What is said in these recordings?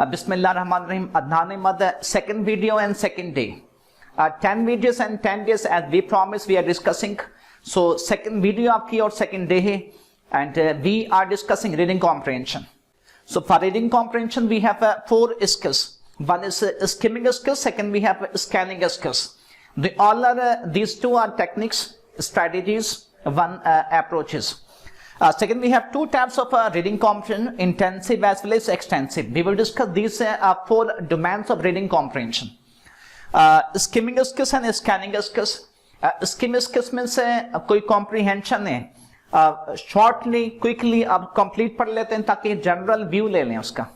Bismillahirrahmanirrahim. Adnan Ahmad, second video and second day. 10 videos and 10 days as we promised we are discussing. So second video आपकी और second day है, and we are discussing reading comprehension. So for reading comprehension we have 4 skills. One is skimming skills, second we have scanning skills. These two are techniques, strategies, one approaches. Second, we have 2 types of reading comprehension, intensive as well as extensive. We will discuss these 4 domains of reading comprehension. Skimming skills and scanning skills. Skimming skills means कोई comprehension है, shortly, quickly आप complete पढ़ लेते हैं ताकि general view ले लें उसका.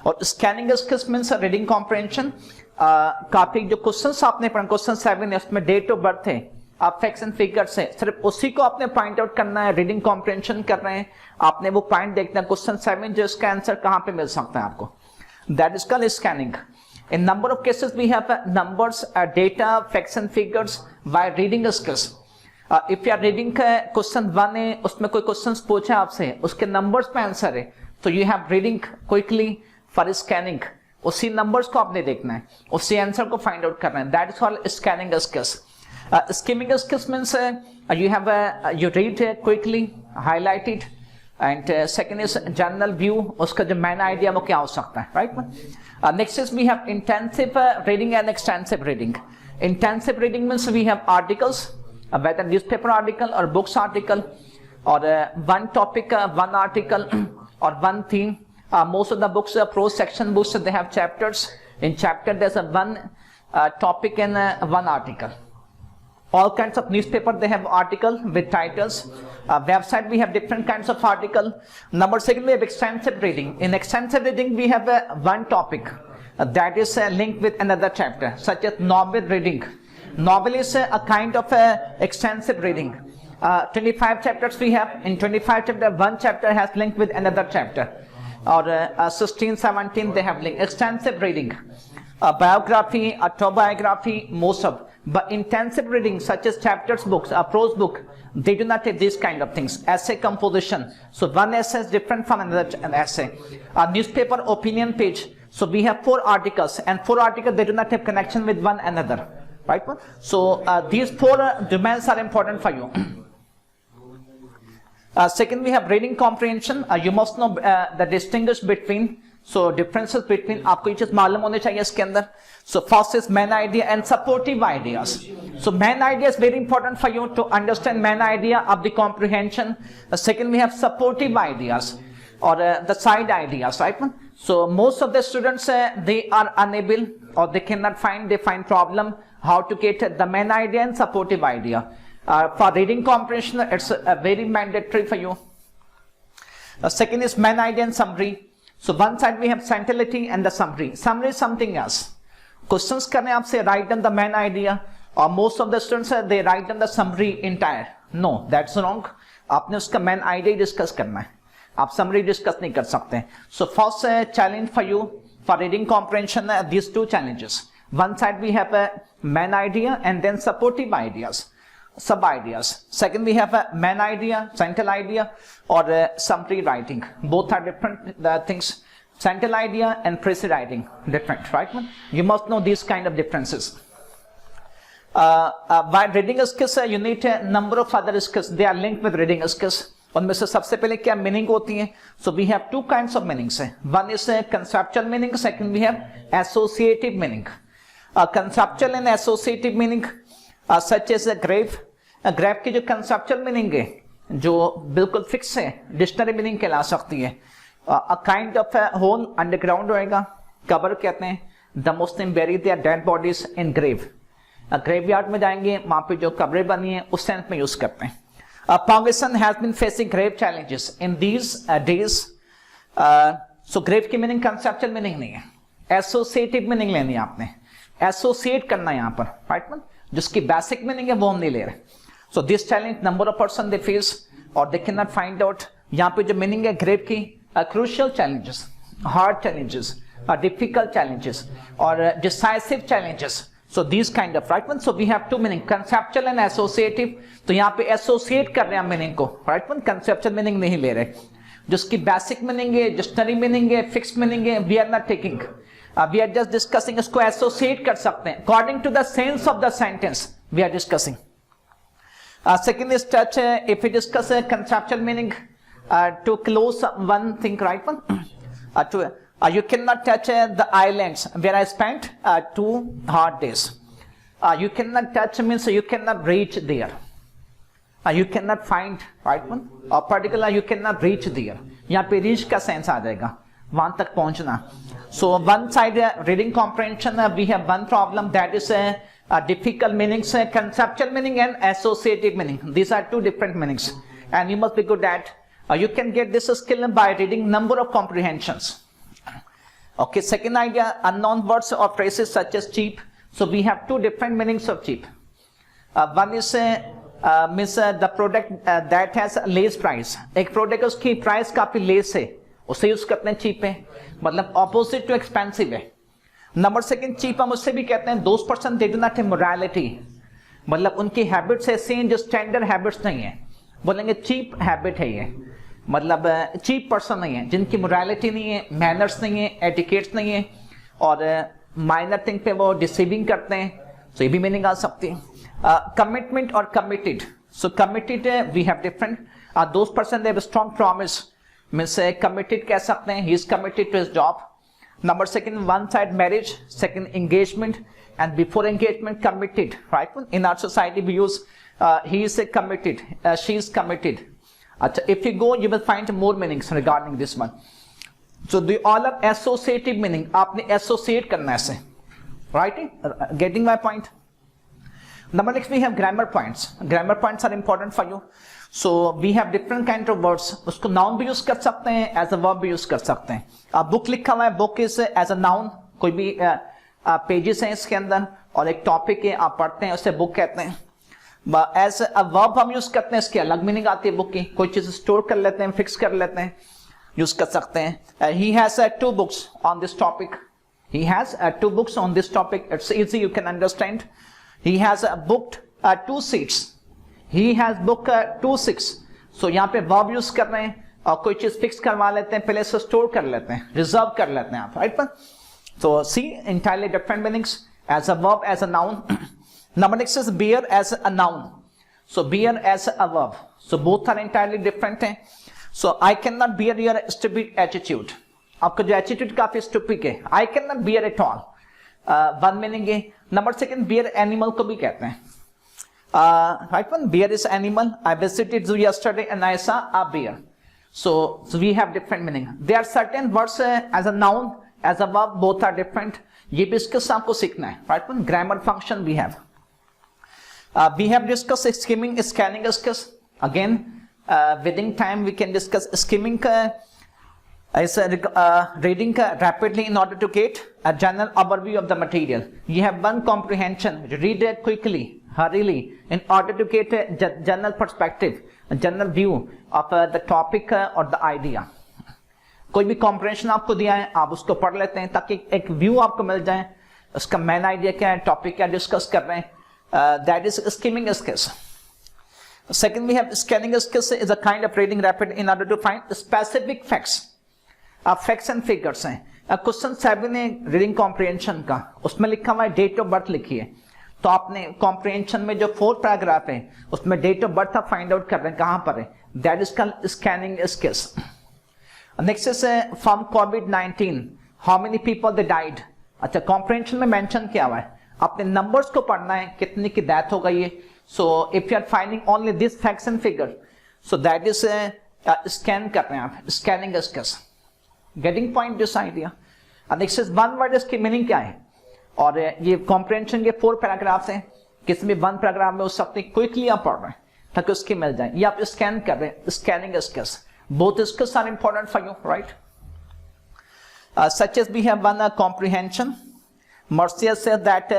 और scanning skills means reading comprehension. काफी जो questions आपने पढ़ा, question 7 है, उसमें date of birth है, आप फैक्ट्स एंड फिगर्स से सिर्फ उसी को आपने पॉइंट आउट करना है, रीडिंग कॉम्प्रिहेंशन कर रहे हैं, आपने वो पॉइंट देखना है, क्वेश्चन 7 जो इसका आंसर कहां पे मिल सकता है आपको, that is called scanning. In number of cases we have numbers, data, facts and figures by reading skills. If you are reading question 1 है, उसमें कोई क्वेश्चन पूछा आपसे, उसके नंबर्स पे आंसर है, तो you have reading quickly for scanning. उसी नंबर्स को आपने देखना है, उसी आंसर को फाइंड आउट करना है, that is called scanning skills. Skimming skills means you have you read quickly, highlight it, and second is general view. उसका जो main idea वो क्या हो सकता है, right? Next is we have intensive reading and extensive reading. Intensive reading means we have articles, whether newspaper article or books article, or one topic, one article, or one theme. Most of the books, prose section books, they have chapters. In chapter there's a one topic and one article. All kinds of newspaper they have article with titles. Website we have different kinds of article. Number second we have extensive reading. In extensive reading we have one topic that is linked with another chapter, such as novel reading. Novel is a kind of extensive reading. 25 chapters we have. In 25 chapter, one chapter has linked with another chapter, or 16, 17 they have linked. Extensive reading, biography, autobiography, most of. But intensive reading such as chapters books, a prose book, they do not have these kind of things. Essay composition, so one essay is different from another essay. A newspaper opinion page, so we have 4 articles, and 4 articles they do not have connection with one another, right? So these 4 domains are important for you. Second we have reading comprehension. You must know the distinguish between, so differences between, आपको ये चीज मालूम होने चाहिए इसके अंदर. So first is main idea and supportive ideas. So main idea is very important for you to understand main idea of the comprehension. Second we have supportive ideas, or the side ideas, right? So most of the students they are unable, or they cannot find, they find problem how to get the main idea and supportive idea. For reading comprehension it's very mandatory for you. Second is main idea and summary. So one side we have centrality and the summary. Summary is something else. Questions करने आपसे write down the main idea, or most of the students they write down the summary entire. No, that's wrong. आपने उसका main idea discuss करना है, आप summary discuss नहीं कर सकते. So first challenge for you for reading comprehension, these 2 challenges. One side we have a main idea and then supportive ideas, sub ideas. Second we have a main idea, central idea, or summary writing. Both are different things. Central idea and precise writing different, right? You must know these kind of differences. By reading skills you need a number of other skills, they are linked with reading skills. उनमें से सबसे पहले क्या meaning होती है? So we have 2 kinds of meanings. One is conceptual meaning, second we have associative meaning. Conceptual and associative meaning such as a graph. Graph की जो conceptual meaning है, जो बिल्कुल फिक्स है, डिक्शनरी मीनिंग कहला सकती है. A kind of a hole underground होएगा, कबर कहते हैं. The Muslim bury their dead bodies in grave. Graveyard में जाएंगे, वहां पे जो कब्रें बनी है उस सेंस में यूज करते हैं. Pakistan has been facing grave challenges in these days. So grave की मीनिंग कंसेप्चुअल मीनिंग नहीं है, एसोसिएटिव मीनिंग लेनी है आपने, एसोसिएट करना है यहाँ पर, राइट? जिसकी बेसिक मीनिंग है वो हम नहीं ले रहे. So this challenge number of person they face, or they cannot find out. यहाँ पे जो मीनिंग है ग्रेव की, crucial challenges, hard challenges, difficult challenges, or decisive challenges. So these kind of, right? So we have 2 meaning, conceptual and associative. तो यहाँ पे associate कर रहे हैं meaning को, right? Conceptual meaning नहीं ले रहे. जिसकी बेसिक मीनिंग है, डिक्शनरी मीनिंग है, फिक्स मीनिंग है, we are not taking, we are just discussing. इसको एसोसिएट कर सकते हैं according to the sense of the sentence we are discussing. Second is touch. If we discuss a conceptual meaning, to close one thing, right one. You cannot touch the islands where I spent 2 hard days. You cannot touch means you cannot reach there. You cannot find, right one. Or particular you cannot reach there. यहाँ पे reach का sense आ जाएगा, वहां तक पहुंचना. So one side reading comprehension, we have one problem, that is difficult meanings, conceptual meaning and associative meaning. These are 2 different meanings, and you must be good at. You can get this skill by reading number of comprehensions. Okay, second idea, unknown words or phrases such as cheap. So we have 2 different meanings of cheap. One is means the product that has less price. एक product उसकी price काफी less है, उसे use करते हैं cheap है, मतलब opposite to expensive है. नंबर सेकंड चीप हम उससे भी कहते हैं, those person they do not have morality, मतलब उनकी हैबिट्स ऐसे हैं जो स्टैंडर्ड हैबिट्स नहीं है, बोलेंगे चीप हैबिट है ये, मतलब चीप पर्सन नहीं है, जिनकी मोरालिटी नहीं है, मैनर्स नहीं है, एटिकेट्स नहीं है, और माइनर थिंग पे वो डिसीविंग करते हैं. सो ये भी मीनिंग आ सकती है. कमिटमेंट और committed. So committed we have different. Those person they have strong promise, means committed कह सकते हैं, he is committed to his job. Number second, one side marriage, second engagement, and before engagement committed, right? In our society we use he is committed, she is committed. If you go, you will find more meanings regarding this one. So they all are associative meaning. आपने associate करना है, right? Getting my point? Number next we have grammar points. Grammar points are important for you. So we have different kind of words. उसको noun भी use कर सकते हैं, as a verb भी use कर सकते हैं. बुक लिखा हुआ है, book is as a noun, कोई भी पेजेस हैं इसके अंदर और एक टॉपिक है आप पढ़ते हैं, उसे बुक कहते हैं. एज अ वर्ब हम यूज करते हैं, इसकी अलग मीनिंग आती है बुक की, कोई चीज स्टोर कर लेते हैं, फिक्स कर लेते हैं, यूज कर सकते हैं. He has 2 books on this topic. He has 2 books on this topic. It's easy, you can understand. He has booked 2 seats. He has booked 2 seats. So यहाँ पे verb यूज कर रहे हैं और कोई चीज फिक्स करवा लेते हैं, पहले से स्टोर कर लेते हैं, रिजर्व कर लेते हैं आप, right. So see, entirely different meanings, as a verb, as a noun. Number next is bear as a noun. So bear as a verb. So both are entirely different हैं. So I cannot bear your stupid attitude. आपका जो attitude काफी stupid है, I cannot bear at all. One meaning है. Number second, bear animal को भी कहते हैं. Right one, bear is animal. I visited zoo yesterday and I saw a bear. So we have different meaning. There are certain words as a noun, as a verb, both are different. ये भी इसके साथ आपको सीखना है, right one. Grammar function we have. We have discussed skimming, scanning skills. Again, within time we can discuss skimming is reading rapidly in order to get a general overview of the material. You have one comprehension, read it quickly, hurriedly, in order to get a general perspective, a general view of the topic or the idea. कोई भी comprehension आपको दिया है, आप उसको पढ़ लेते हैं ताकि एक व्यू आपको मिल जाए, उसका मेन आइडिया क्या है, टॉपिक क्या डिस्कस कर रहे हैं. That is skimming skills. Second, we have scanning skills is a kind of reading rapid in order to find specific facts. Facts and figures हैं. क्वेश्चन 7 है रीडिंग कॉम्प्रिहेंशन का, उसमें लिखा हुआ है डेट ऑफ बर्थ लिखिए. तो आपने कॉम्प्रिहेंशन में जो 4 पैराग्राफ है उसमें डेट ऑफ बर्थ आप फाइंड आउट कर रहे हैं कहां पर है, that is called scanning skills. Next is from covid how many people they died. अच्छा, कॉम्प्रिहेंशन में मेंशन किया हुआ है, आपने नंबर्स को पढ़ना है, कितनी की डेथ हो गई है. So if you are finding only this facts and figure, so that is scan कर रहे हैं आप, scanning skills. Getting point this idea. Next is one word, इसकी मीनिंग क्या है, और ये कॉम्प्रिहेंशन के 4 पैराग्राफ्स हैं, किसी भी 1 पैराग्राफ में हो सकते हैं, क्विकली आप पढ़ रहे हैं ताकि उसकी मिल जाए. ये आप स्कैन कर रहे हैं, scanning skills. Both skills are important for you, right. Such as we have one comprehension, Marcia said that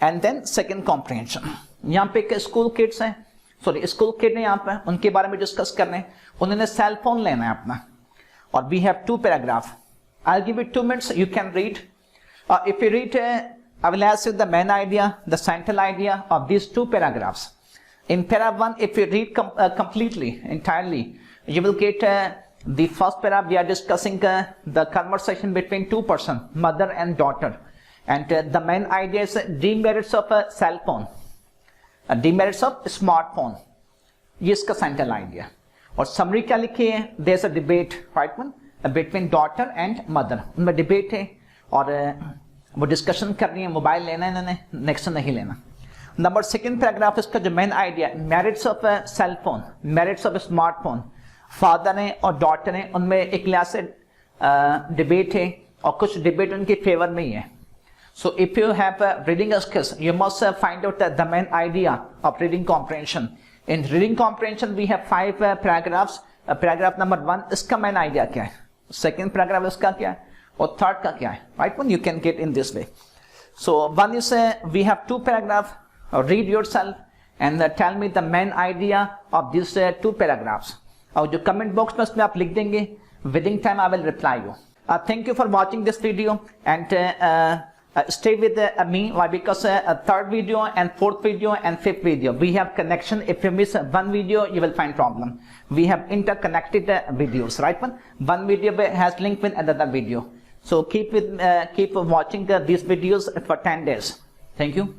and then second comprehension. यहाँ पे एक स्कूल किड्स हैं, सॉरी स्कूल किड हैं यहाँ पे, उनके बारे में डिस्कस कर रहे हैं. उन्होंने सेल फोन लेना है अपना, और we have 2 paragraph. I give you 2 minutes, you can read. If you read, I will ask you the main idea, the central idea of these 2 paragraphs. In para 1, if you read completely, entirely, you will get The first paragraph we are discussing the conversation between two persons, mother and daughter, and the main idea is demerits of a cell phone, demerits of smartphone. ये इसका central idea. और summary क्या लिखी है? There is a debate, right one, between daughter and mother. उनमें debate है और वो डिस्कशन कर रही है मोबाइल लेना है इन्होंने, नेक्स्ट नहीं लेना. नंबर सेकंड पैराग्राफ इसका जो main idea, merits of cell phone, merits of smartphone. Father ने और डॉटर ने उनमें एक लिहाज से डिबेट है और कुछ डिबेट उनके फेवर में ही है. So if you have reading skills, you must find out the main idea of reading comprehension. In reading comprehension, we have 5 paragraphs. Paragraph number 1, इसका main idea क्या है? Second paragraph इसका क्या है? और third का क्या है? Right one, you can get in this way. So one is we have 2 paragraphs. Read yourself and tell me the main idea of these 2 paragraphs. और जो comment box में उसमें आप लिख देंगे, within time I will reply you. Thank you for watching this video and stay with me. Why? Because third video and fourth video and fifth video we have connection. If you miss one video, you will find problem. We have interconnected videos, right? One video has link with another video. So keep watching these videos for 10 days. Thank you.